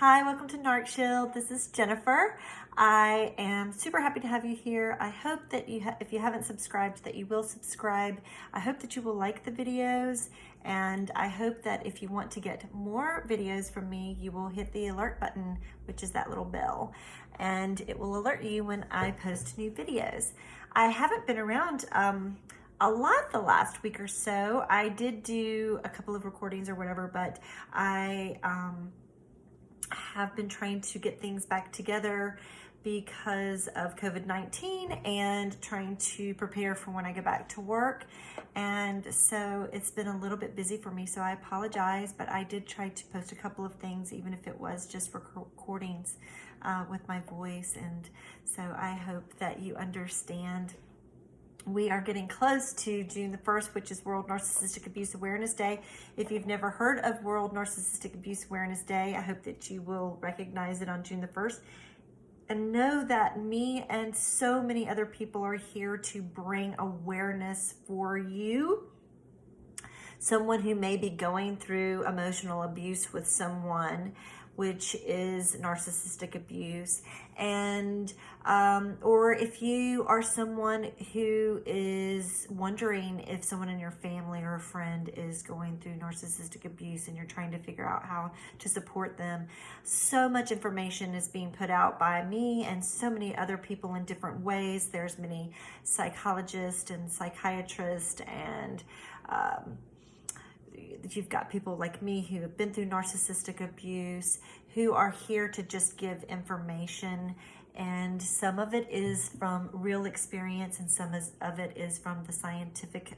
Hi, welcome to Narcissism. This is Jennifer. I am super happy to have you here. I hope that if you haven't subscribed, that you will subscribe. I hope that you will like the videos, and I hope that if you want to get more videos from me, you will hit the alert button, which is that little bell, and it will alert you when I post new videos. I haven't been around a lot the last week or so. I did do a couple of recordings or whatever, but I have been trying to get things back together because of COVID-19 and trying to prepare for when I go back to work. And so it's been a little bit busy for me, so I apologize, but I did try to post a couple of things, even if it was just recordings with my voice. And so I hope that you understand. We are getting close to June the 1st, which is World Narcissistic Abuse Awareness Day. If you've never heard of World Narcissistic Abuse Awareness Day, I hope that you will recognize it on June the 1st. And know that me and so many other people are here to bring awareness for you. Someone who may be going through emotional abuse with someone, which is narcissistic abuse, and or if you are someone who is wondering if someone in your family or a friend is going through narcissistic abuse and you're trying to figure out how to support them. So much information is being put out by me and so many other people in different ways. There's many psychologists and psychiatrists, and you've got people like me who have been through narcissistic abuse, who are here to just give information. And some of it is from real experience, and some of it is from the scientific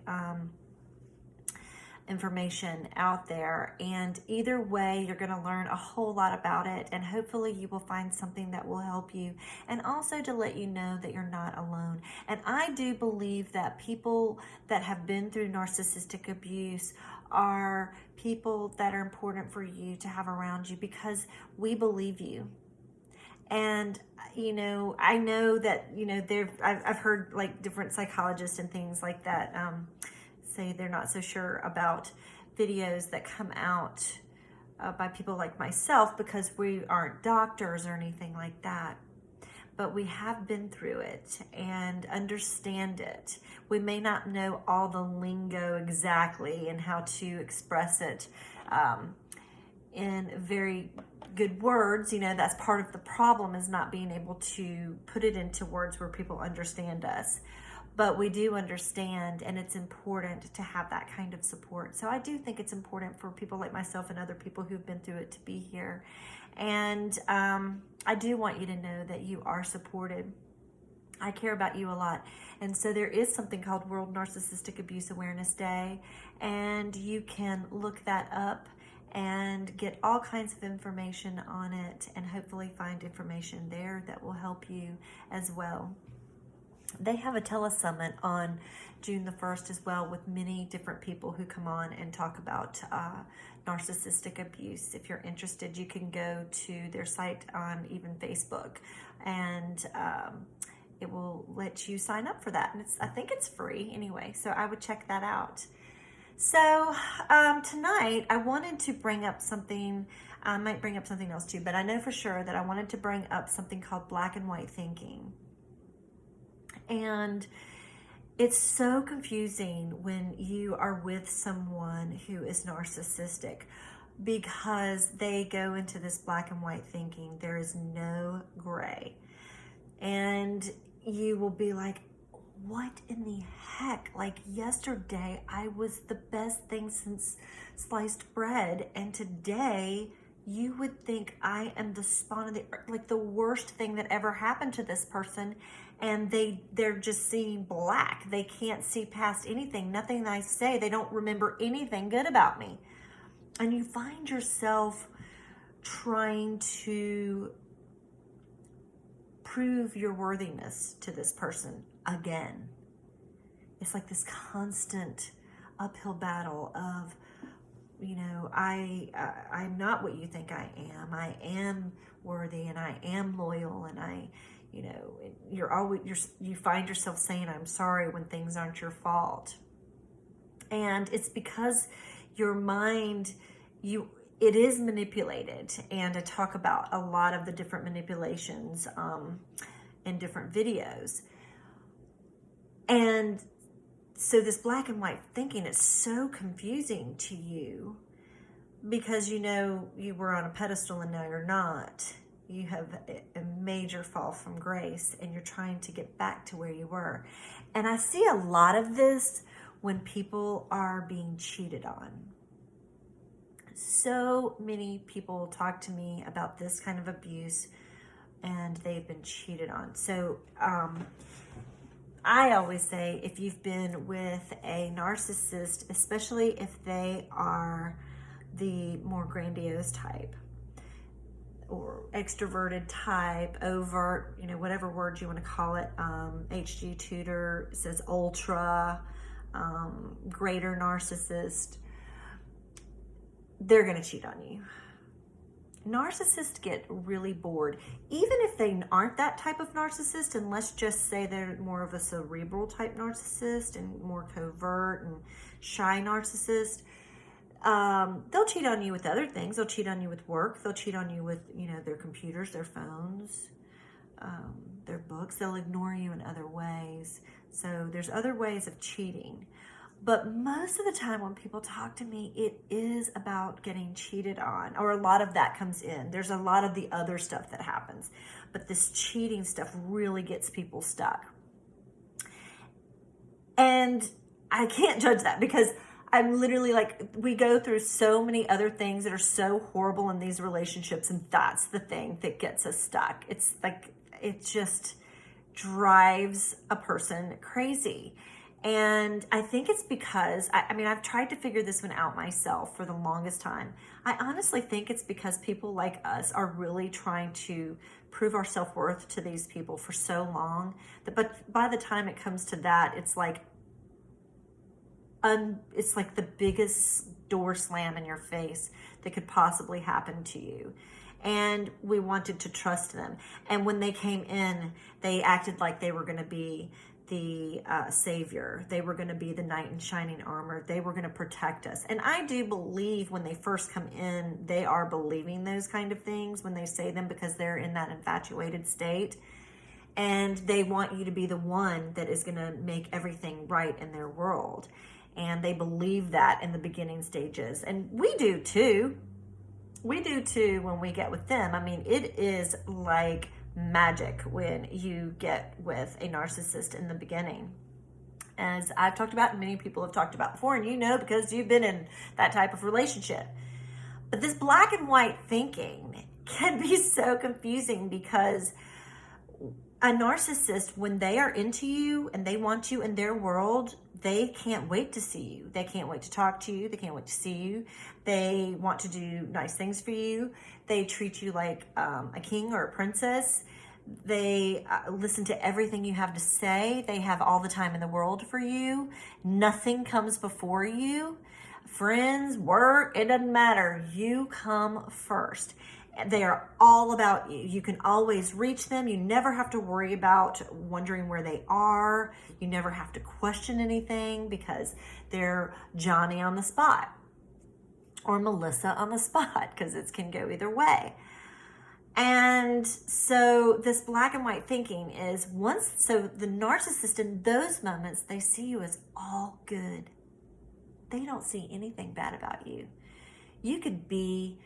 information out there. And either way, you're going to learn a whole lot about it, and hopefully you will find something that will help you, and also to let you know that you're not alone. And I do believe that people that have been through narcissistic abuse are people that are important for you to have around you, because we believe you. And I know that I've heard like different psychologists and things like that say they're not so sure about videos that come out by people like myself, because we aren't doctors or anything like that. But we have been through it and understand it. We may not know all the lingo exactly and how to express it in very good words. That's part of the problem, is not being able to put it into words where people understand us. But we do understand, and it's important to have that kind of support. So I do think it's important for people like myself and other people who've been through it to be here. And I do want you to know that you are supported. I care about you a lot. And so there is something called World Narcissistic Abuse Awareness Day, and you can look that up and get all kinds of information on it, and hopefully find information there that will help you as well. They have a telesummit on June the 1st as well, with many different people who come on and talk about narcissistic abuse. If you're interested, you can go to their site on even Facebook, and it will let you sign up for that. And I think it's free anyway, so I would check that out. So tonight I wanted to bring up something. I might bring up something else too, but I know for sure that I wanted to bring up something called black and white thinking. And it's so confusing when you are with someone who is narcissistic, because they go into this black and white thinking. There is no gray. And you will be like, what in the heck? Like, yesterday I was the best thing since sliced bread, and today you would think I am the spawn of the earth, like the worst thing that ever happened to this person. And they're just seeing black. They can't see past anything. Nothing that I say, they don't remember anything good about me. And you find yourself trying to prove your worthiness to this person again. It's like this constant uphill battle of, I'm not what you think I am. I am worthy, and I am loyal, and you find yourself saying I'm sorry when things aren't your fault. And it's because your mind, it is manipulated, and I talk about a lot of the different manipulations in different videos. And so this black and white thinking is so confusing to you because you know you were on a pedestal and now you're not. You have a major fall from grace and you're trying to get back to where you were. And I see a lot of this when people are being cheated on. So many people talk to me about this kind of abuse and they've been cheated on. So I always say if you've been with a narcissist, especially if they are the more grandiose type or extroverted type, overt, whatever word you want to call it, HG Tutor says ultra, greater narcissist, they're going to cheat on you. Narcissists get really bored. Even if they aren't that type of narcissist, and let's just say they're more of a cerebral type narcissist and more covert and shy narcissist, they'll cheat on you with other things. They'll cheat on you with work. They'll cheat on you with, their computers, their phones, their books. They'll ignore you in other ways. So there's other ways of cheating. But most of the time when people talk to me, it is about getting cheated on, or a lot of that comes in. There's a lot of the other stuff that happens, but this cheating stuff really gets people stuck. And I can't judge that because I'm literally we go through so many other things that are so horrible in these relationships, and that's the thing that gets us stuck. It's it just drives a person crazy. And I think it's because, I've tried to figure this one out myself for the longest time. I honestly think it's because people like us are really trying to prove our self-worth to these people for so long that, but by the time it comes to that, it's like the biggest door slam in your face that could possibly happen to you. And we wanted to trust them. And when they came in, they acted like they were going to be the savior. They were going to be the knight in shining armor. They were going to protect us. And I do believe when they first come in, they are believing those kind of things when they say them because they're in that infatuated state. And they want you to be the one that is going to make everything right in their world. And they believe that in the beginning stages. And we do too. We do too when we get with them. It is like magic when you get with a narcissist in the beginning. As I've talked about and many people have talked about before, and because you've been in that type of relationship. But this black and white thinking can be so confusing because a narcissist, when they are into you and they want you in their world, they can't wait to see you. They can't wait to talk to you. They can't wait to see you. They want to do nice things for you. They treat you like a king or a princess. They listen to everything you have to say. They have all the time in the world for you. Nothing comes before you. Friends, work, it doesn't matter. You come first. They are all about you. You can always reach them. You never have to worry about wondering where they are. You never have to question anything because they're Johnny on the spot or Melissa on the spot, because it can go either way. And so this black and white thinking is so the narcissist in those moments, they see you as all good. They don't see anything bad about you. You could be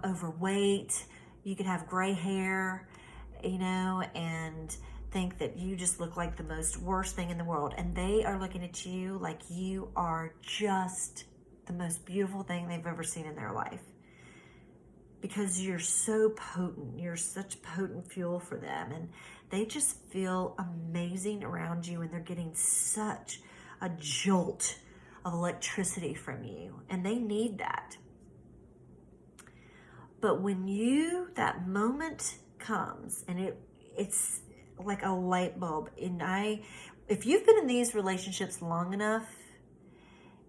overweight, you could have gray hair, and think that you just look like the most worst thing in the world. And they are looking at you like you are just the most beautiful thing they've ever seen in their life. Because you're so potent, you're such potent fuel for them. And they just feel amazing around you, and they're getting such a jolt of electricity from you. And they need that. But when that moment comes, and it's like a light bulb, if you've been in these relationships long enough,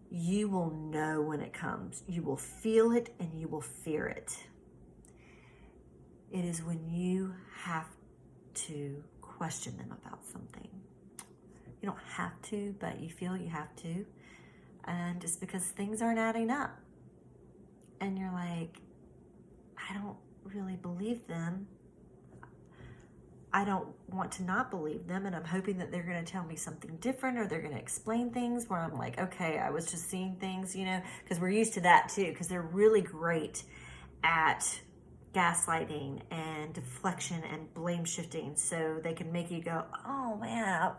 you will know when it comes. You will feel it and you will fear it. It is when you have to question them about something. You don't have to, but you feel you have to. And it's because things aren't adding up. and you're like, I don't really believe them. I don't want to not believe them, and I'm hoping that they're going to tell me something different, or they're going to explain things where I'm like, okay, I was just seeing things, because we're used to that too, because they're really great at gaslighting and deflection and blame shifting, so they can make you go, oh man,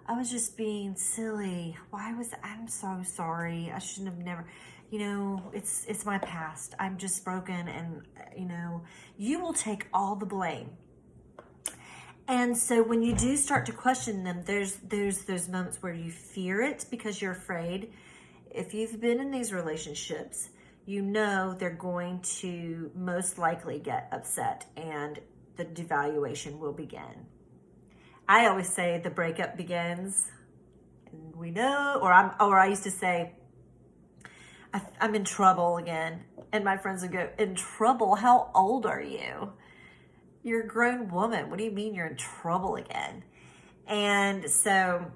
I was just being silly. I'm so sorry. I shouldn't have never, it's my past. I'm just broken, and you will take all the blame. And so when you do start to question them, there's those moments where you fear it because you're afraid. If you've been in these relationships, they're going to most likely get upset and the devaluation will begin. I always say the breakup begins, and we know, or I used to say, I'm in trouble again. And my friends would go, in trouble? How old are you? You're a grown woman. What do you mean you're in trouble again? And so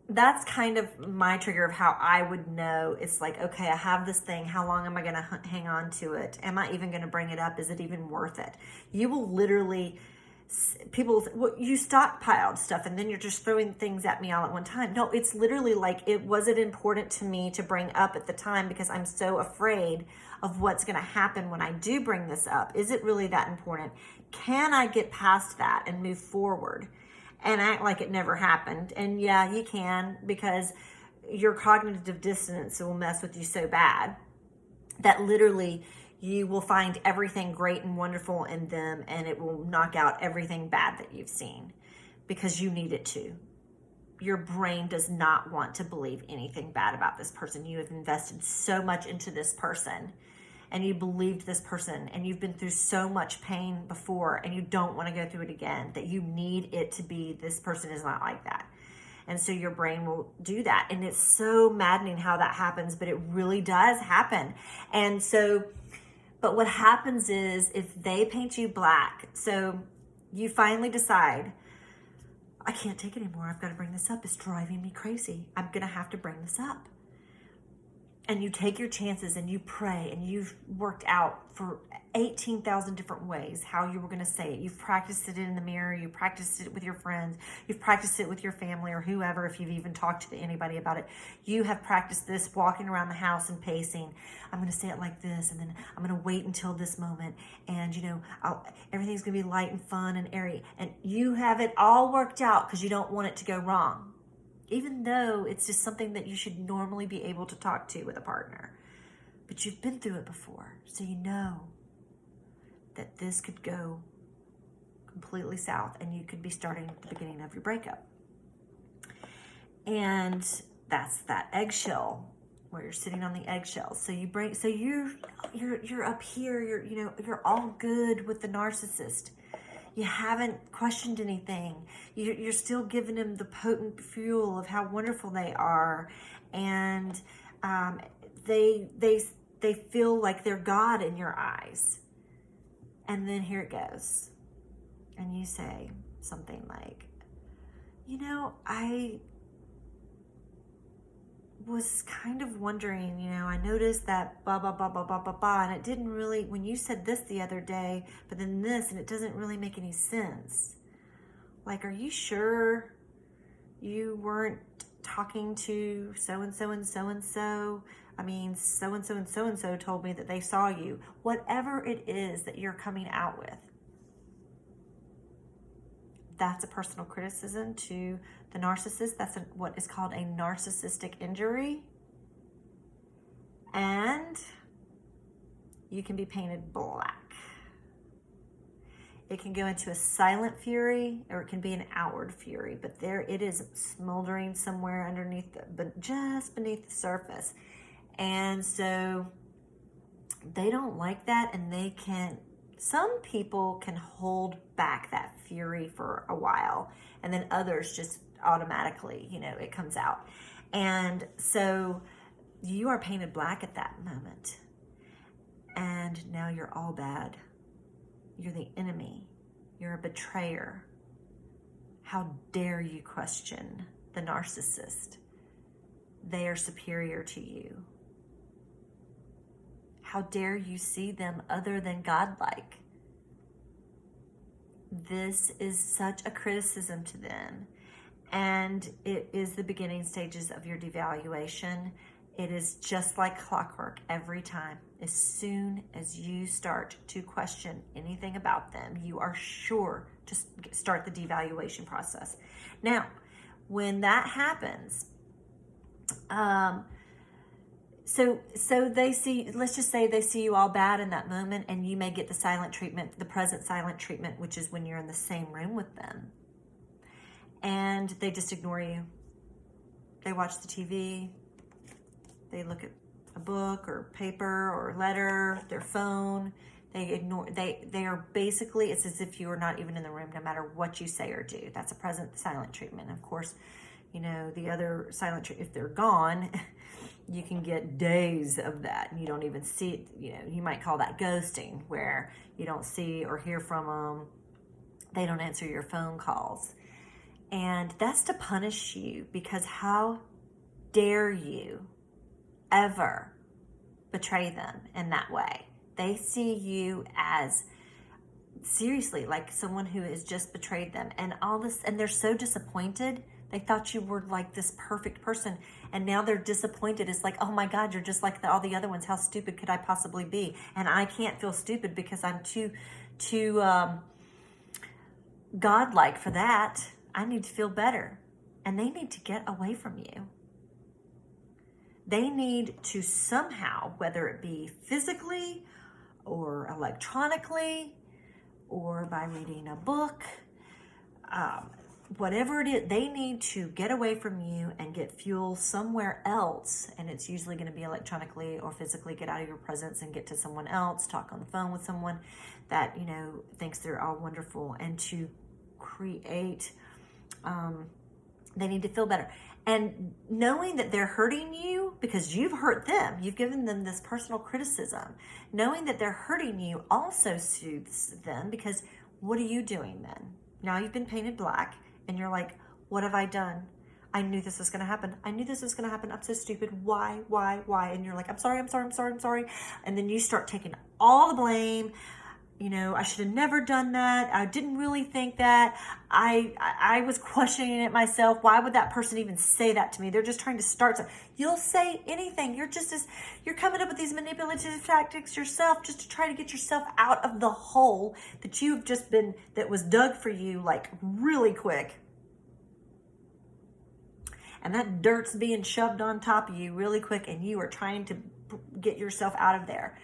that's kind of my trigger of how I would know. It's like, okay, I have this thing. How long am I going to hang on to it? Am I even going to bring it up? Is it even worth it? You will literally, you stockpiled stuff and then you're just throwing things at me all at one time. No, it's literally like, it wasn't important to me to bring up at the time because I'm so afraid of what's going to happen when I do bring this up. Is it really that important? Can I get past that and move forward and act like it never happened? And yeah, you can, because your cognitive dissonance will mess with you so bad that literally you will find everything great and wonderful in them, and it will knock out everything bad that you've seen because you need it to. Your brain does not want to believe anything bad about this person. You have invested so much into this person, and you believed this person, and you've been through so much pain before, and you don't want to go through it again, that you need it to be, this person is not like that. And so your brain will do that. And it's so maddening how that happens, but it really does happen. And so, but what happens is if they paint you black, so you finally decide, I can't take it anymore. I've got to bring this up. It's driving me crazy. I'm going to have to bring this up. And you take your chances and you pray, and you've worked out for 18,000 different ways how you were going to say it. You've practiced it in the mirror. You practiced it with your friends. You've practiced it with your family or whoever, if you've even talked to anybody about it. You have practiced this walking around the house and pacing. I'm going to say it like this, and then I'm going to wait until this moment. And, everything's going to be light and fun and airy. And you have it all worked out because you don't want it to go wrong, even though it's just something that you should normally be able to talk to with a partner. But you've been through it before, so you know that this could go completely south, and you could be starting at the beginning of your breakup. And that's that eggshell, where you're sitting on the eggshells. So you're up here, you're all good with the narcissist. You haven't questioned anything. You're still giving them the potent fuel of how wonderful they are, and they feel like they're God in your eyes. And then here it goes, and you say something like, I was kind of wondering, I noticed that blah, blah, blah, blah, blah, blah, blah, and it didn't really, when you said this the other day, but then this, and it doesn't really make any sense. Like, are you sure you weren't talking to so-and-so and so-and-so? I mean, so-and-so and so-and-so told me that they saw you. Whatever it is that you're coming out with, that's a personal criticism to the narcissist. That's what is called a narcissistic injury. And you can be painted black. It can go into a silent fury, or it can be an outward fury, but there it is, smoldering somewhere underneath, but just beneath the surface. And so they don't like that, and some people can hold back that fury for a while, and then others just automatically, it comes out. And so you are painted black at that moment, and now you're all bad. You're the enemy. You're a betrayer. How dare you question the narcissist? They are superior to you. How dare you see them other than godlike? This is such a criticism to them. And it is the beginning stages of your devaluation. It is just like clockwork every time. As soon as you start to question anything about them, you are sure to start the devaluation process. Now, when that happens, so they see, let's just say they see you all bad in that moment, and you may get the silent treatment, the present silent treatment, which is when you're in the same room with them. And they just ignore you. They watch the TV. They look at a book or paper or letter, their phone. They ignore, they are basically, it's as if you are not even in the room, no matter what you say or do. That's a present silent treatment. Of course, you know, the other silent treatment, if they're gone, you can get days of that. You don't even see it. You know, you might call that ghosting, where you don't see or hear from them. They don't answer your phone calls. And that's to punish you, because how dare you ever betray them in that way? They see you as, seriously, like someone who has just betrayed them, and all this, and they're so disappointed. They thought you were like this perfect person, and now they're disappointed. It's like, oh my God, you're just like all the other ones. How stupid could I possibly be? And I can't feel stupid because I'm too godlike for that. I need to feel better. And they need to get away from you. They need to somehow, whether it be physically or electronically or by reading a book, whatever it is, they need to get away from you and get fuel somewhere else. And it's usually going to be electronically or physically. Get out of your presence and get to someone else, talk on the phone with someone that, you know, thinks they're all wonderful, and to create, they need to feel better. And knowing that they're hurting you because you've hurt them, you've given them this personal criticism, knowing that they're hurting you also soothes them, because what are you doing then? Now you've been painted black and you're like, what have I done? I knew this was going to happen. I knew this was going to happen. I'm so stupid. Why? And you're like, I'm sorry. And then you start taking all the blame. You know, I should have never done that. I didn't really think that. I was questioning it myself. Why would that person even say that to me? They're just trying to start something. You'll say anything. You're coming up with these manipulative tactics yourself, just to try to get yourself out of the hole that you've just been, that was dug for you like really quick. And that dirt's being shoved on top of you really quick, and you are trying to get yourself out of there.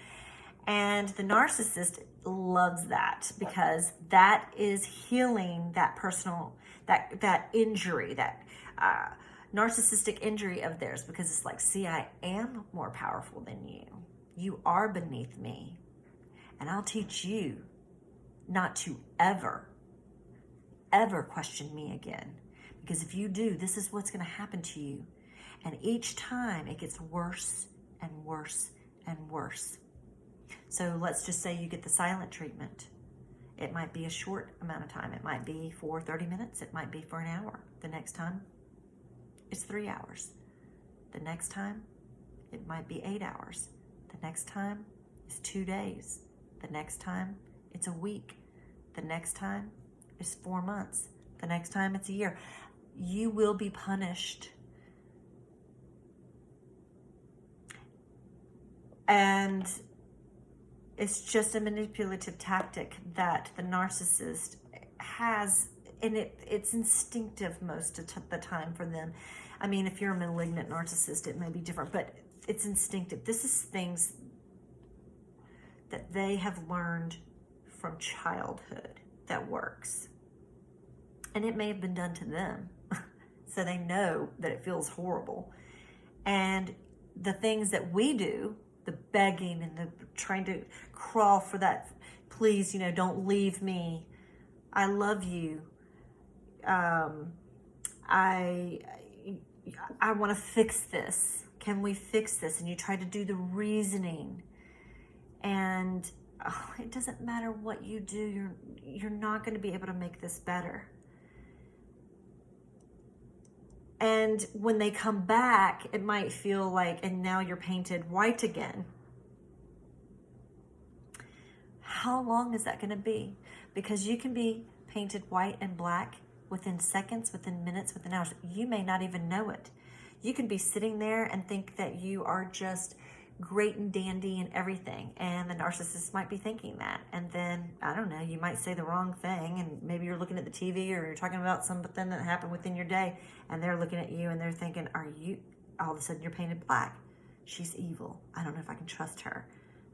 And the narcissist loves that, because that is healing that personal, that injury, that narcissistic injury of theirs, because it's like, see, I am more powerful than you. You are beneath me. And I'll teach you not to ever question me again. Because if you do, this is what's going to happen to you. And each time it gets worse and worse and worse. So let's just say you get the silent treatment. It might be a short amount of time. It might be for 30 minutes. It might be for an hour. The next time, it's 3 hours. The next time, it might be 8 hours. The next time, it's 2 days. The next time, it's a week. The next time, it's 4 months. The next time, it's a year. You will be punished. And it's just a manipulative tactic that the narcissist has, and it's instinctive most of the time for them. I mean, if you're a malignant narcissist, it may be different, but it's instinctive. This is things that they have learned from childhood that works. And it may have been done to them, so they know that it feels horrible. And the things that we do, the begging and the trying to crawl for that, please, you know, don't leave me. I love you. I want to fix this. Can we fix this? And you try to do the reasoning, and it doesn't matter what you do. You're not going to be able to make this better. And when they come back, it might feel like, and now you're painted white again. how long is that going to be? Because you can be painted white and black within seconds, within minutes, within hours. You may not even know it. You can be sitting there and think that you are just great and dandy and everything, and the narcissist might be thinking that, and then I don't know, you might say the wrong thing, and maybe you're looking at the TV or you're talking about something that happened within your day, and they're looking at you and they're thinking, are you, all of a sudden you're painted black, she's evil, I don't know if I can trust her,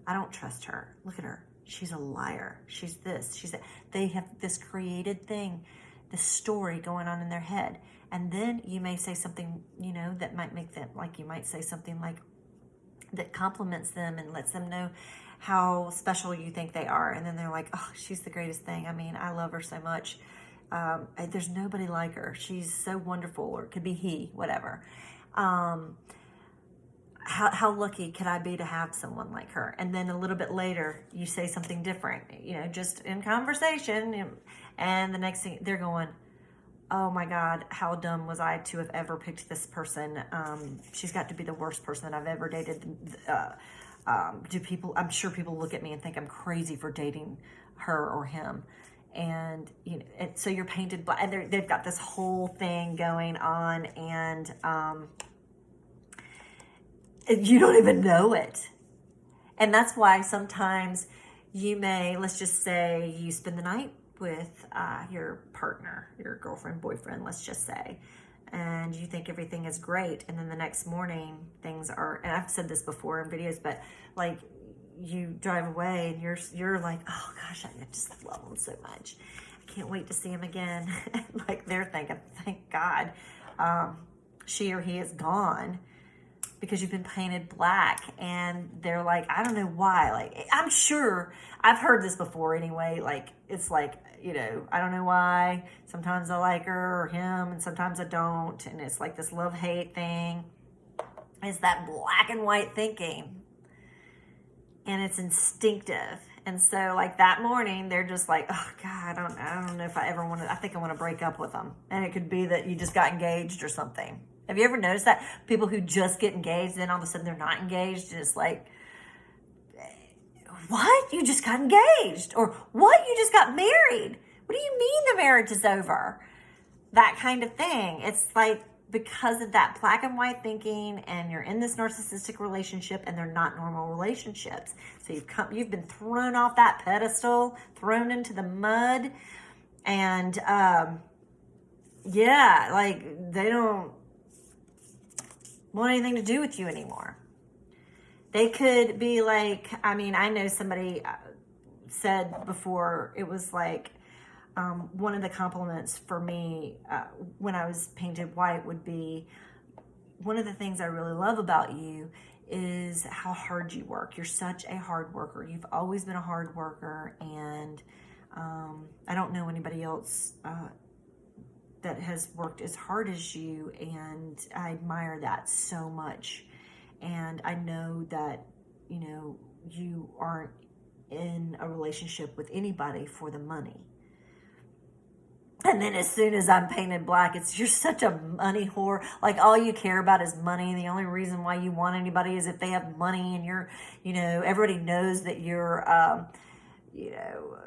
I don't trust her, look at her, she's a liar, she's this, she's that. They have this created thing, this story going on in their head, and then you may say something, you know, that might make them, like you might say something like that compliments them and lets them know how special you think they are. And then they're like, oh, she's the greatest thing. I mean, I love her so much. There's nobody like her. She's so wonderful, or it could be he, whatever. How lucky could I be to have someone like her? And then a little bit later, you say something different, you know, just in conversation. And the next thing, they're going, oh my God, how dumb was I to have ever picked this person? She's got to be the worst person that I've ever dated. I'm sure people look at me and think I'm crazy for dating her or him. And, you know, and so you're painted black, and they've got this whole thing going on, and you don't even know it. And that's why sometimes you may, let's just say you spend the night with your partner, your girlfriend, boyfriend, let's just say, and you think everything is great, and then the next morning things are, and I've said this before in videos, but like you drive away and you're like, oh gosh, I just love him so much, I can't wait to see him again. Like they're thinking, thank God she or he is gone, because you've been painted black. And they're like, I don't know why, like I'm sure I've heard this before anyway, like it's like, you know, I don't know why sometimes I like her or him and sometimes I don't, and it's like this love-hate thing. It's that black and white thinking, and it's instinctive. And so like that morning they're just like, oh God, I don't know if I ever want to, I think I want to break up with them. And it could be that you just got engaged or something. Have you ever noticed that? People who just get engaged, then all of a sudden they're not engaged, and it's like, what? You just got engaged? Or what? You just got married? What do you mean the marriage is over? That kind of thing. It's like because of that black and white thinking, and you're in this narcissistic relationship, and they're not normal relationships. So you've been thrown off that pedestal, thrown into the mud, and yeah, like they don't want anything to do with you anymore. They could be like, I mean, I know somebody said before, it was like, one of the compliments for me when I was painted white would be, one of the things I really love about you is how hard you work. You're such a hard worker. You've always been a hard worker, and I don't know anybody else that has worked as hard as you, and I admire that so much. And I know that, you know, you aren't in a relationship with anybody for the money. And then as soon as I'm painted black, it's, you're such a money whore. Like all you care about is money. The only reason why you want anybody is if they have money, and you're, you know, everybody knows that you're, you know,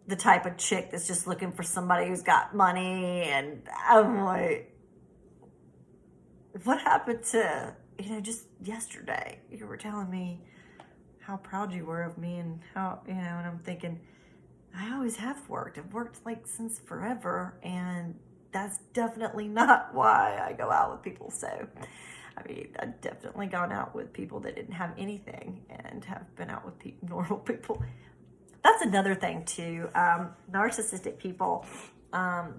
the type of chick that's just looking for somebody who's got money. And I'm like, what happened to, you know, just yesterday you were telling me how proud you were of me, and how, you know, and I'm thinking, I always have worked. I've worked like since forever, and that's definitely not why I go out with people. So, I mean, I've definitely gone out with people that didn't have anything, and have been out with normal people. That's another thing too. Narcissistic people,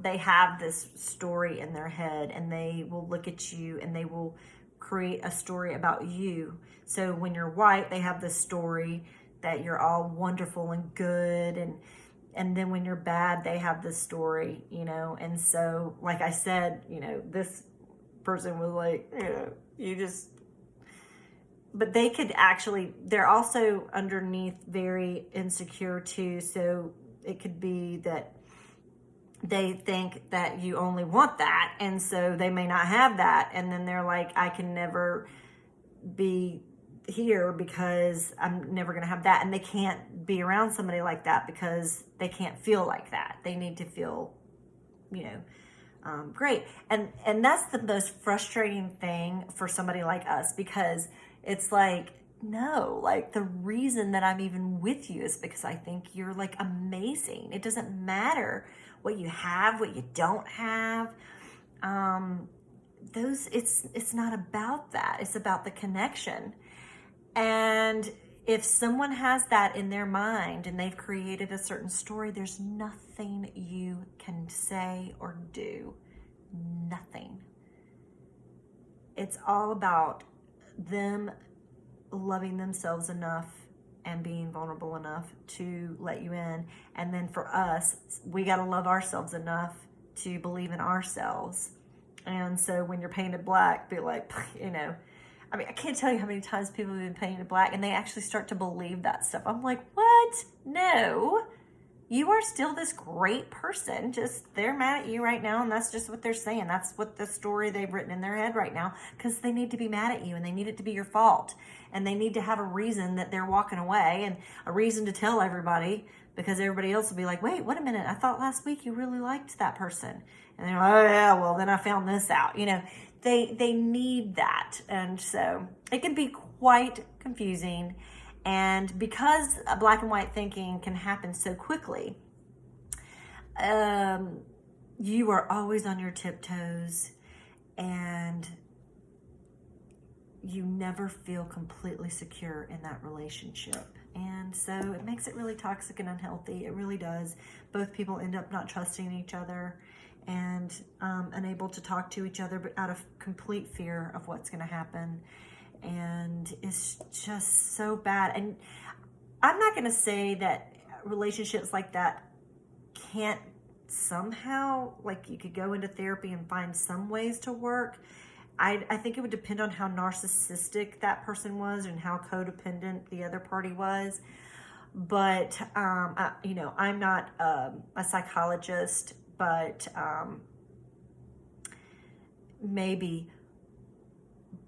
they have this story in their head, and they will look at you and they will create a story about you. So when you're white, they have this story that you're all wonderful and good, and then when you're bad, they have this story, you know. And so, like I said, you know, this person was like, you know, you just, but they could actually, they're also underneath very insecure too. So it could be that they think that you only want that, and so they may not have that, and then they're like, I can never be here because I'm never going to have that. And they can't be around somebody like that because they can't feel like that. They need to feel, great. And that's the most frustrating thing for somebody like us, because it's like, no, like the reason that I'm even with you is because I think you're like amazing. It doesn't matter what you have, what you don't have. It's not about that. It's about the connection. And if someone has that in their mind and they've created a certain story, there's nothing you can say or do. Nothing. It's all about them loving themselves enough and being vulnerable enough to let you in. And then for us, we got to love ourselves enough to believe in ourselves. And so when you're painted black, be like, I can't tell you how many times people have been painted black and they actually start to believe that stuff. I'm like, what? No, you are still this great person. Just they're mad at you right now, and that's just what they're saying. That's what the story they've written in their head right now, because they need to be mad at you and they need it to be your fault. And they need to have a reason that they're walking away and a reason to tell everybody, because everybody else will be like, wait a minute, I thought last week you really liked that person. And they're like, oh yeah, well then I found this out. They need that. And so it can be quite confusing. And because black and white thinking can happen so quickly, you are always on your tiptoes and you never feel completely secure in that relationship. And so it makes it really toxic and unhealthy. It really does. Both people end up not trusting each other and unable to talk to each other, but out of complete fear of what's going to happen. And it's just so bad. And I'm not going to say that relationships like that can't somehow, like you could go into therapy and find some ways to work. I think it would depend on how narcissistic that person was and how codependent the other party was. But, I'm not a psychologist, but maybe.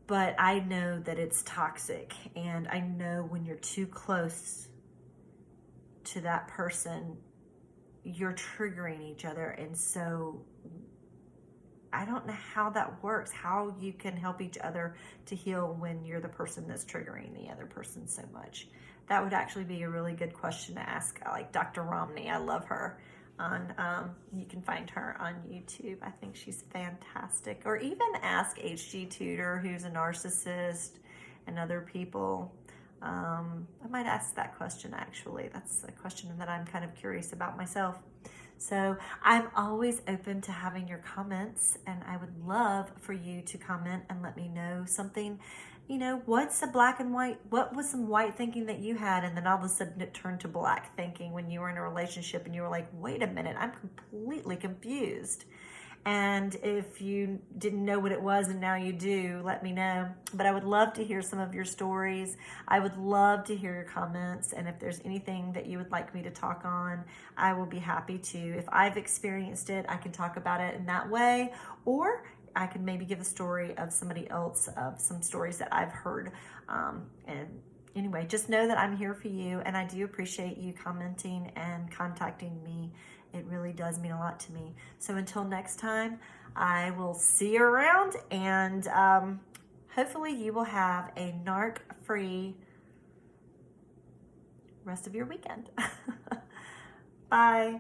But I know that it's toxic, and I know when you're too close to that person, you're triggering each other. And so I don't know how that works, how you can help each other to heal when you're the person that's triggering the other person so much. That would actually be a really good question to ask, like Dr. Romney. I love her. You can find her on YouTube. I think she's fantastic. Or even ask HG Tudor, who's a narcissist, and other people. I might ask that question, actually. That's a question that I'm kind of curious about myself. So I'm always open to having your comments, and I would love for you to comment and let me know something. What's the black and white? What was some white thinking that you had, and then all of a sudden it turned to black thinking when you were in a relationship and you were like, wait a minute, I'm completely confused. And if you didn't know what it was and now you do, let me know. But I would love to hear some of your stories. I would love to hear your comments. And if there's anything that you would like me to talk on, I will be happy to. If I've experienced it, I can talk about it in that way. Or I can maybe give a story of somebody else, of some stories that I've heard. And anyway, just know that I'm here for you, and I do appreciate you commenting and contacting me. It really does mean a lot to me. So until next time, I will see you around, and hopefully you will have a narc-free rest of your weekend. Bye.